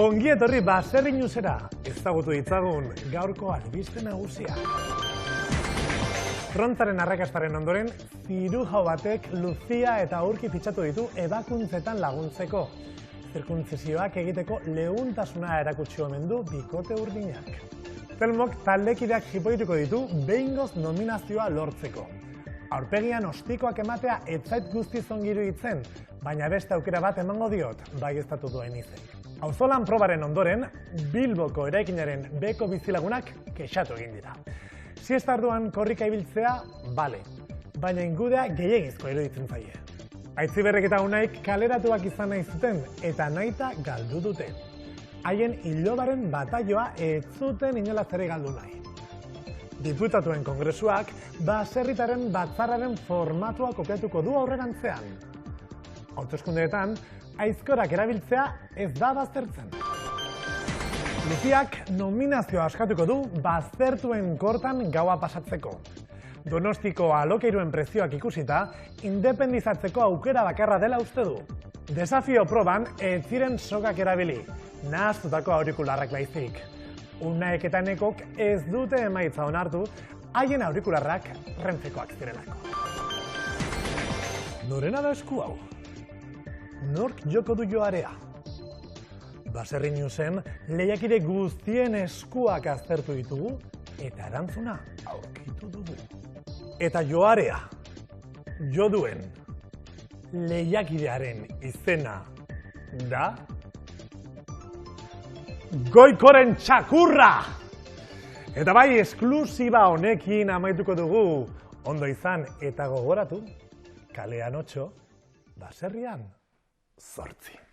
Ongi etorri Baserri Newsera, ezagutu ditzagun gaurko albiste nagusia. Frontaren arrakastaren ondoren, zirujau batek Lucia eta Urki fitxatu ditu ebakuntzetan laguntzeko. Zirkuntzesioak egiteko leuntasuna erakutsi omen du bikote urdinak. Telmok taldekideak jipoituko ditu behingoz nominazioa lortzeko. Aurpegian ostikoak ematea ez zait guztiz ongi iruditzen, baina beste aukera bat emango diot, baieztatu duen izen. Auzolan probaren ondoren, Bilboko eraikinaren beko bizilagunak kexatu egin dira. Siesta arduan korrika ibiltzea, bale, baina ingudea gehiegizko iruditzen zaie. Aitziberrek eta Unaik kaleratuak izan nahi zuten eta nahita galdu dute. Haien ilobaren bataioa ez zuten inolaz ere galdu nahi. Diputatuen kongresuak baserritaren batzarraren formatua kopiatuko du aurrerantzean. Hauteskundeetan, aizkorak erabiltzea ez da baztertzen. Luziak nominazioa askatuko du baztertuen kortan gaua pasatzeko. Donostiko alokairuen prezioak ikusita, independizatzeko aukera bakarra dela uste du. Desafio proban ez ziren sokak erabili, nahaztutako aurikularrak baizik. Unaek eta Nekok ez dute emaitza onartu, haien aurikularrak Renfekoak zirelako. Norena da esku hau? Nork joko du joarea? Baserri Newsen lehiakide guztien eskuak aztertu ditugu eta erantzuna aurkitu dugu. Eta joarea, jo duen lehiakidearen izena da Goikoren txakurra! Eta bai, esklusiba honekin amaituko dugu. Ondo izan eta gogoratu, kalean 8, baserrian 8.